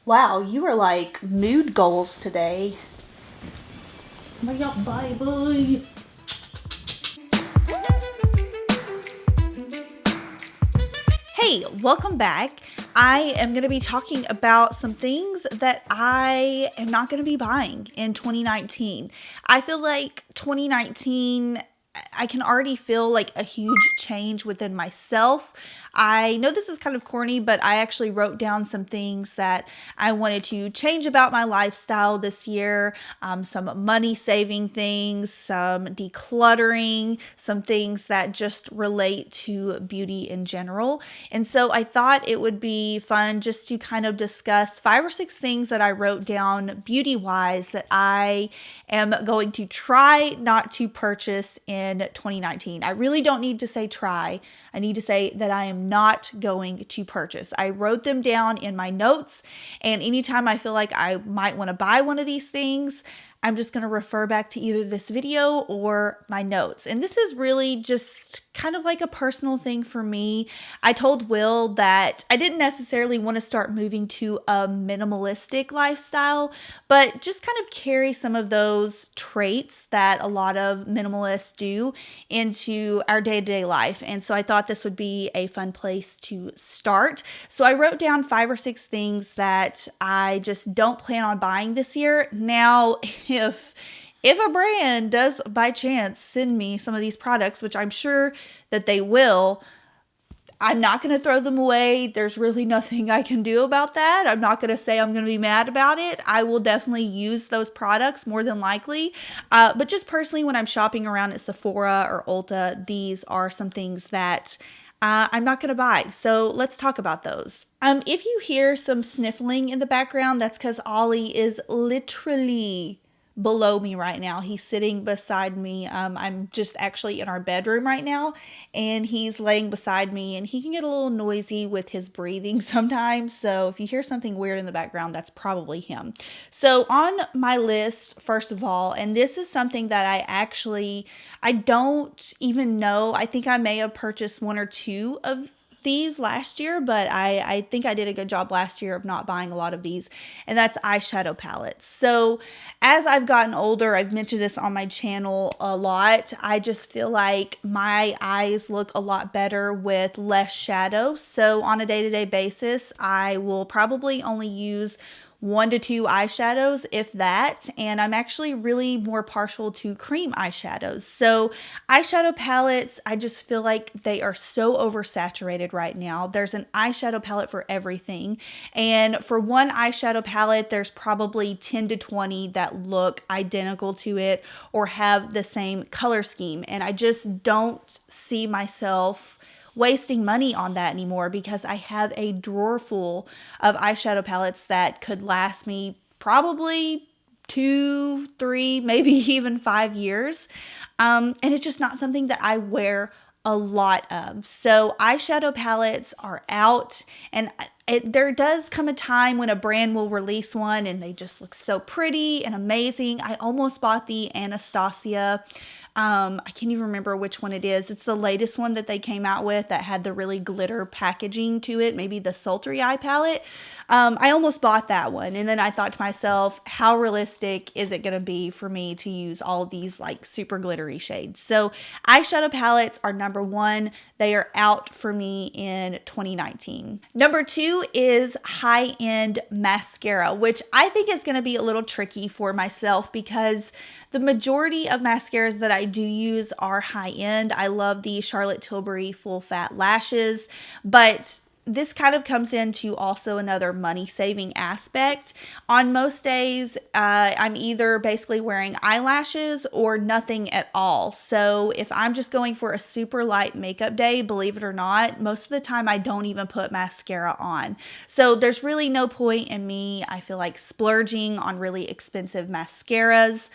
Wow, you are like mood goals today. Bye. Hey, welcome back. I am going to be talking about some things that I am not going to be buying in 2019. I feel like 2019, I can already feel like a huge change within myself. I know this is kind of corny, but I actually wrote down some things that I wanted to change about my lifestyle this year. Some money saving things, some decluttering, some things that just relate to beauty in general. And so I thought it would be fun just to kind of discuss 5 or 6 things that I wrote down beauty wise that I am going to try not to purchase in 2019. I really don't need to say try. I need to say that I am not going to purchase. I wrote them down in my notes, and anytime I feel like I might want to buy one of these things, I'm just going to refer back to either this video or my notes. And this is really just kind of like a personal thing for me. I told Will that I didn't necessarily want to start moving to a minimalistic lifestyle, but just kind of carry some of those traits that a lot of minimalists do into our day-to-day life. And so I thought this would be a fun place to start. So I wrote down 5 or 6 things that I just don't plan on buying this year. Now, if a brand does by chance send me some of these products, which I'm sure that they will, I'm not going to throw them away. There's really nothing I can do about that. I'm not going to say I'm going to be mad about it. I will definitely use those products more than likely. But just personally, when I'm shopping around at Sephora or Ulta, these are some things that I'm not going to buy. So let's talk about those. If you hear some sniffling in the background, that's because Ollie is literally below me right now. He's sitting beside me. I'm just actually in our bedroom right now, and he's laying beside me, and he can get a little noisy with his breathing sometimes. So if you hear something weird in the background, that's probably him. So on my list, first of all, and this is something that I don't even know. I think I may have purchased 1 or 2 of these last year, but I think I did a good job last year of not buying a lot of these, and that's eyeshadow palettes. So as I've gotten older, I've mentioned this on my channel a lot, I just feel like my eyes look a lot better with less shadow. So on a day-to-day basis, I will probably only use 1 to 2 eyeshadows, if that, and I'm actually really more partial to cream eyeshadows. So eyeshadow palettes, I just feel like they are so oversaturated right now. There's an eyeshadow palette for everything, and for one eyeshadow palette, there's probably 10 to 20 that look identical to it or have the same color scheme, and I just don't see myself wasting money on that anymore because I have a drawer full of eyeshadow palettes that could last me probably 2, 3, maybe even 5 years. And it's just not something that I wear a lot of. So eyeshadow palettes are out, and there does come a time when a brand will release one and they just look so pretty and amazing. I almost bought the Anastasia. I can't even remember which one it is. It's the latest one that they came out with that had the really glitter packaging to it, maybe the Sultry Eye palette. I almost bought that one, and then I thought to myself, how realistic is it going to be for me to use all of these like super glittery shades? So eyeshadow palettes are number 1. They are out for me in 2019. Number 2 is high-end mascara, which I think is going to be a little tricky for myself because the majority of mascaras that I do use are high-end. I love the Charlotte Tilbury Full Fat Lashes, but this kind of comes into also another money saving aspect. On most days, I'm either basically wearing eyelashes or nothing at all. So if I'm just going for a super light makeup day, believe it or not, most of the time I don't even put mascara on. So there's really no point in me, I feel like, splurging on really expensive mascaras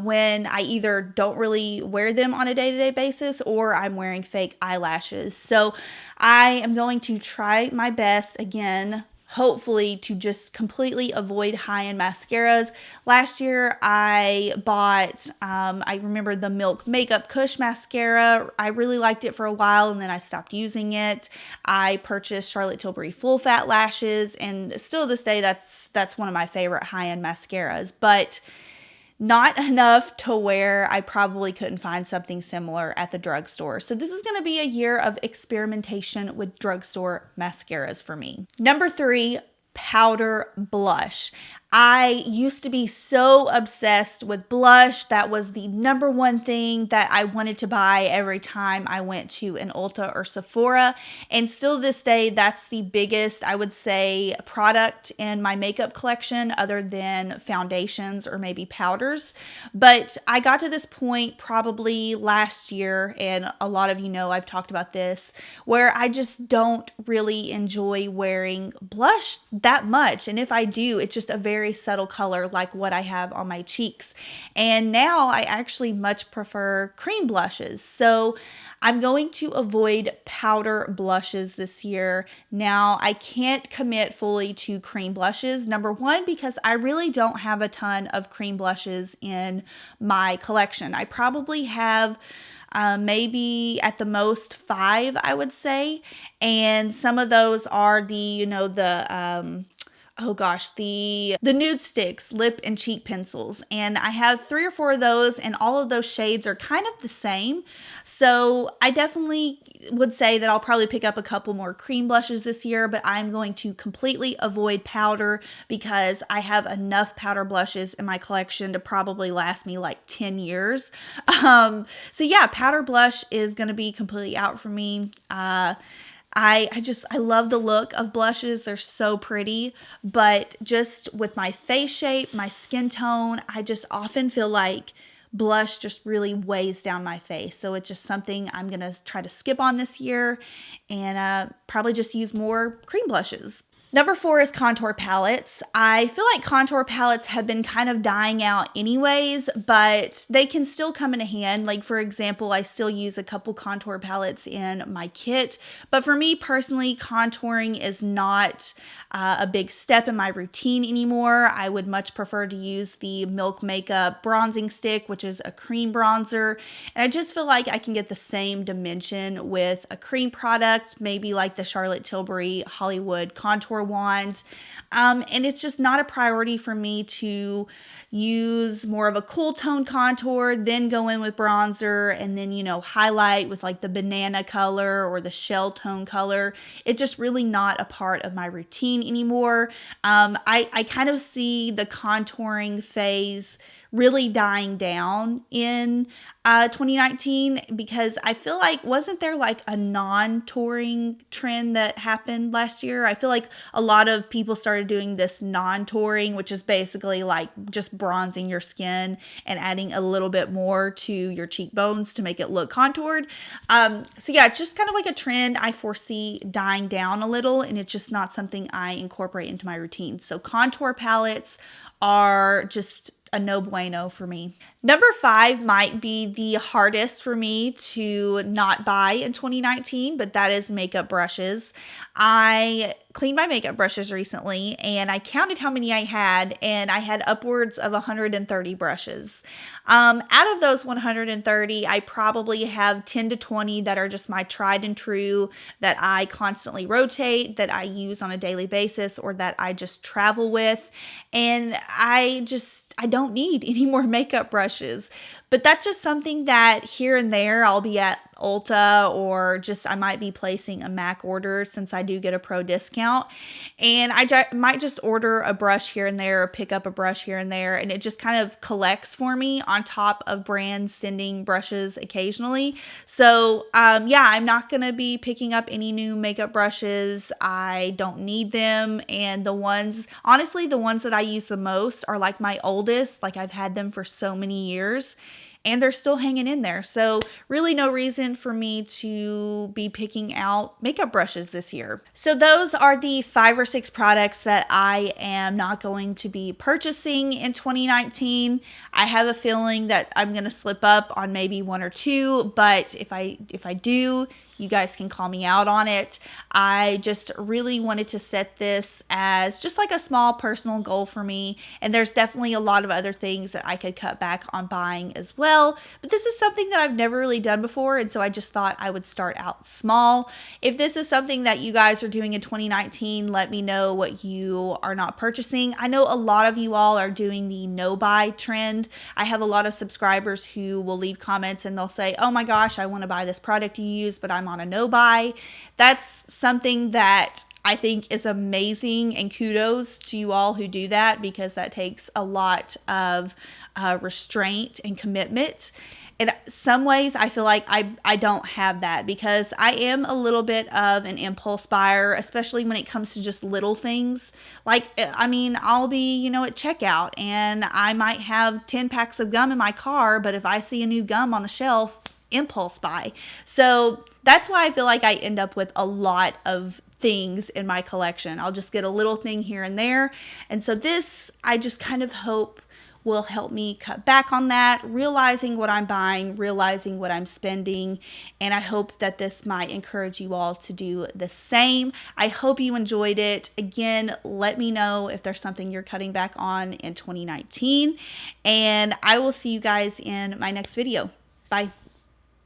when I either don't really wear them on a day-to-day basis or I'm wearing fake eyelashes. So I am going to try my best again hopefully to just completely avoid high-end mascaras. Last year I bought, I remember the Milk Makeup Kush mascara. I really liked it for a while and then I stopped using it. I purchased Charlotte Tilbury Full Fat Lashes, and still to this day that's one of my favorite high-end mascaras, but not enough to where I probably couldn't find something similar at the drugstore. So this is going to be a year of experimentation with drugstore mascaras for me. Number 3, powder blush. I used to be so obsessed with blush. That was the number one thing that I wanted to buy every time I went to an Ulta or Sephora. And still this day, that's the biggest, I would say, product in my makeup collection other than foundations or maybe powders. But I got to this point probably last year, and a lot of you know I've talked about this, where I just don't really enjoy wearing blush that much. And if I do, it's just a very subtle color like what I have on my cheeks. And now I actually much prefer cream blushes. So I'm going to avoid powder blushes this year. Now, I can't commit fully to cream blushes. Number one, because I really don't have a ton of cream blushes in my collection. I probably have maybe at the most 5, I would say. And some of those are the NudeStix lip and cheek pencils. And I have 3 or 4 of those, and all of those shades are kind of the same. So I definitely would say that I'll probably pick up a couple more cream blushes this year, but I'm going to completely avoid powder because I have enough powder blushes in my collection to probably last me like 10 years. So yeah, powder blush is going to be completely out for me. I love the look of blushes. They're so pretty, but just with my face shape, my skin tone, I just often feel like blush just really weighs down my face. So it's just something I'm going to try to skip on this year and probably just use more cream blushes. Number 4 is contour palettes. I feel like contour palettes have been kind of dying out anyways, but they can still come in hand. Like for example, I still use a couple contour palettes in my kit, but for me personally, contouring is not a big step in my routine anymore. I would much prefer to use the Milk Makeup Bronzing Stick, which is a cream bronzer. And I just feel like I can get the same dimension with a cream product, maybe like the Charlotte Tilbury Hollywood Contour Wand. And it's just not a priority for me to use more of a cool tone contour, then go in with bronzer, and then, highlight with like the banana color or the shell tone color. It's just really not a part of my routine anymore. I kind of see the contouring phase really dying down in 2019 because I feel like, wasn't there like a non-touring trend that happened last year? I feel like a lot of people started doing this non-touring, which is basically like just bronzing your skin and adding a little bit more to your cheekbones to make it look contoured. So yeah, it's just kind of like a trend I foresee dying down a little, and it's just not something I incorporate into my routine. So contour palettes are just a no bueno for me. Number 5 might be the hardest for me to not buy in 2019, but that is makeup brushes. I cleaned my makeup brushes recently and I counted how many I had, and I had upwards of 130 brushes. Out of those 130, I probably have 10 to 20 that are just my tried and true that I constantly rotate, that I use on a daily basis, or that I just travel with. And I don't need any more makeup brushes. But that's just something that here and there I'll be at Ulta, or just I might be placing a MAC order since I do get a pro discount, and I might just order a brush here and there or pick up a brush here and there, and it just kind of collects for me on top of brands sending brushes occasionally. So yeah, I'm not gonna be picking up any new makeup brushes. I don't need them, and honestly the ones that I use the most are like my oldest, like I've had them for so many years and they're still hanging in there. So really no reason for me to be picking out makeup brushes this year. So those are the 5 or 6 products that I am not going to be purchasing in 2019. I have a feeling that I'm going to slip up on maybe 1 or 2, but if I do, You guys can call me out on it. I just really wanted to set this as just like a small personal goal for me. And there's definitely a lot of other things that I could cut back on buying as well. But this is something that I've never really done before. And so I just thought I would start out small. If this is something that you guys are doing in 2019, let me know what you are not purchasing. I know a lot of you all are doing the no buy trend. I have a lot of subscribers who will leave comments and they'll say, oh my gosh, I want to buy this product you use, but I'm on a no buy. That's something that I think is amazing, and kudos to you all who do that, because that takes a lot of restraint and commitment. In some ways, I feel like I don't have that, because I am a little bit of an impulse buyer, especially when it comes to just little things. Like, I mean, I'll be, at checkout and I might have 10 packs of gum in my car, but if I see a new gum on the shelf, impulse buy. So that's why I feel like I end up with a lot of things in my collection. I'll just get a little thing here and there. And so this, I just kind of hope will help me cut back on that, realizing what I'm buying, realizing what I'm spending, and I hope that this might encourage you all to do the same. I hope you enjoyed it. Again, let me know if there's something you're cutting back on in 2019, and I will see you guys in my next video. Bye.